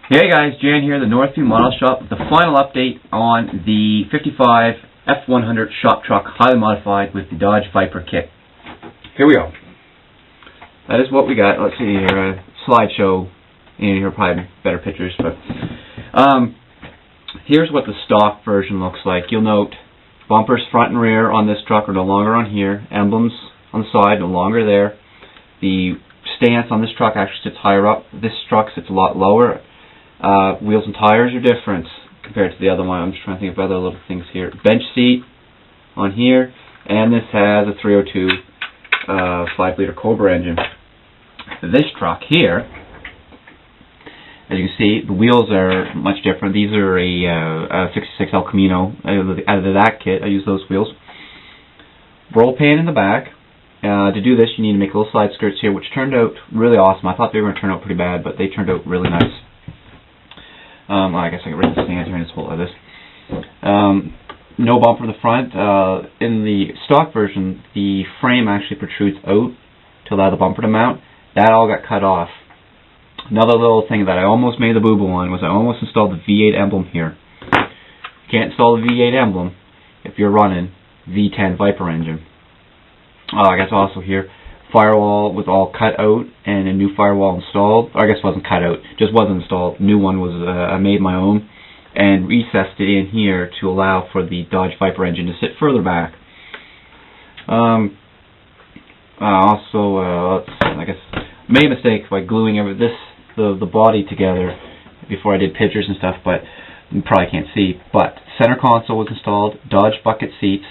Hey guys, Jan here, the Northview Model Shop, with the final update on the 55 F100 shop truck, highly modified with the Dodge Viper kit. Here we go. That is what we got. Let's see here, a slideshow, and here are probably better pictures, but here's what the stock version looks like. You'll note bumpers front and rear on this truck are no longer on here, emblems on the side no longer there. The stance on this truck actually sits higher up. This truck sits a lot lower. Wheels and tires are different compared to the other one. I'm just trying to think of other little things here. Bench seat on here, and this has a 302 5-liter Cobra engine. This truck here, as you can see, the wheels are much different. These are a 66 El Camino. Out of that kit, I use those wheels. Roll pan in the back. To do this, you need to make little side skirts here, which turned out really awesome. I thought they were going to turn out pretty bad, but they turned out really nice. I guess I can rid of the stand here and just hold like this. No bumper in the front. In the stock version, the frame actually protrudes out to allow the bumper to mount. That all got cut off. Another little thing that I almost made the boo-boo on was I almost installed the V8 emblem here. You can't install the V8 emblem if you're running V10 Viper engine. I guess also here, firewall was all cut out and a new firewall installed. Or I guess it wasn't cut out, just wasn't installed. New one was I made my own and recessed it in here to allow for the Dodge Viper engine to sit further back. I guess made a mistake by gluing the body together before I did pictures and stuff, but you probably can't see. But center console was installed, Dodge bucket seats.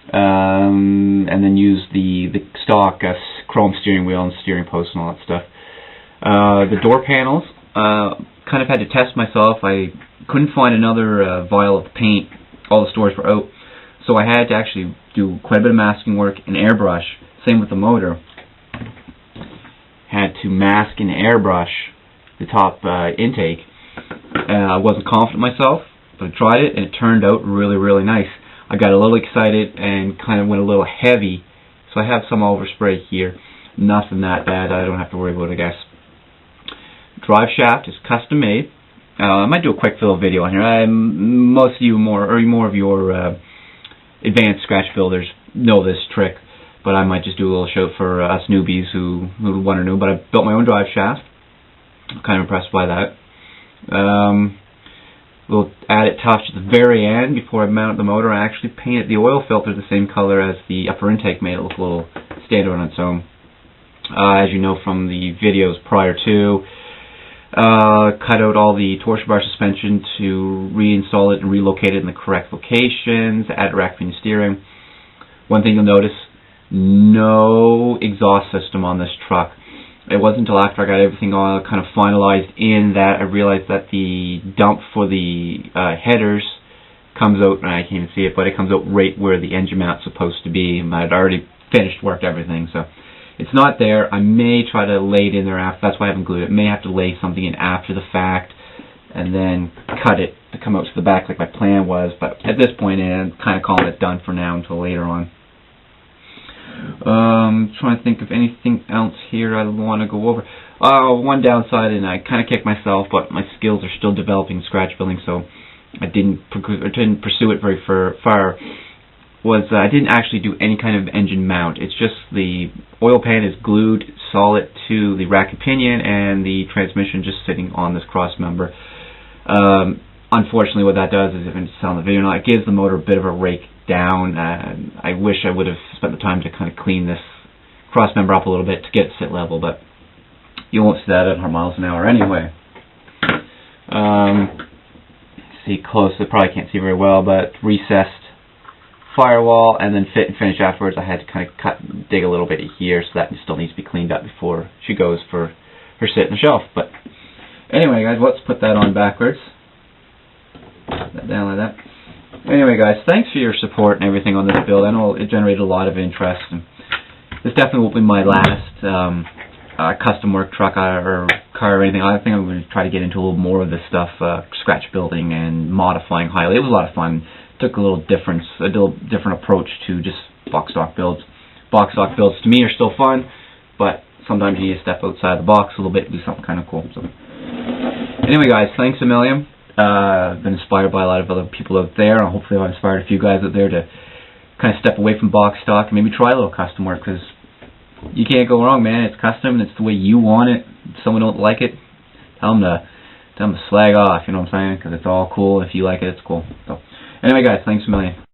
And then use the stock chrome steering wheel and steering post and all that stuff. The door panels, kind of had to test myself. I couldn't find another vial of paint. All the stores were out. So I had to actually do quite a bit of masking work and airbrush. Same with the motor. Had to mask and airbrush the top intake. I wasn't confident myself, but I tried it and it turned out really, really nice. I got a little excited and kind of went a little heavy, so I have some overspray here. Nothing that bad. I don't have to worry about it, I guess. Drive shaft is custom made. I might do a quick little video on here. Most of you, more of your advanced scratch builders know this trick, but I might just do a little show for us newbies who want to know. But I built my own drive shaft. I'm kind of impressed by that. Little added touch at the very end before I mounted the motor. I actually painted the oil filter the same color as the upper intake, made it look a little standard on its own. As you know from the videos prior to, cut out all the torsion bar suspension to reinstall it and relocate it in the correct locations, add rack pinion steering. One thing you'll notice, no exhaust system on this truck. It wasn't until after I got everything all kind of finalized in that I realized that the dump for the headers comes out, and I can't even see it, but it comes out right where the engine mount's supposed to be. I'd already finished, worked everything, so it's not there. I may try to lay it in there after. That's why I haven't glued it. May have to lay something in after the fact and then cut it to come out to the back like my plan was, but at this point I'm kind of calling it done for now until later on. Trying to think of anything else here I want to go over. One downside, and I kind of kicked myself, but my skills are still developing scratch building, so I didn't pursue it very far. Was I didn't actually do any kind of engine mount. It's just the oil pan is glued solid to the rack and pinion, and the transmission just sitting on this cross member. Unfortunately, what that does is, if it's on the video now, it gives the motor a bit of a rake down. I wish I would have spent the time to kind of clean this cross member up a little bit to get it sit level, but you won't see that at 100 miles an hour anyway. See close, I probably can't see very well, but recessed firewall and then fit and finish afterwards. I had to kind of dig a little bit here, so that still needs to be cleaned up before she goes for her sit in the shelf. But anyway, guys, let's put that on backwards. Put that down like that. Anyway, guys, thanks for your support and everything on this build. I know it generated a lot of interest, and this definitely won't be my last custom work truck or car or anything. I think I'm going to try to get into a little more of this stuff, scratch building and modifying highly. It was a lot of fun. Took a little different approach to just box stock builds. Box stock builds to me are still fun, but sometimes you need to step outside the box a little bit and do something kind of cool. So Anyway, guys, thanks a million. I've been inspired by a lot of other people out there, and hopefully I've inspired a few guys out there to kind of step away from box stock and maybe try a little custom work, because you can't go wrong, man. It's custom, and it's the way you want it. If someone don't like it, tell them to slag off, you know what I'm saying? Because it's all cool. If you like it, it's cool. So, anyway, guys, thanks a million.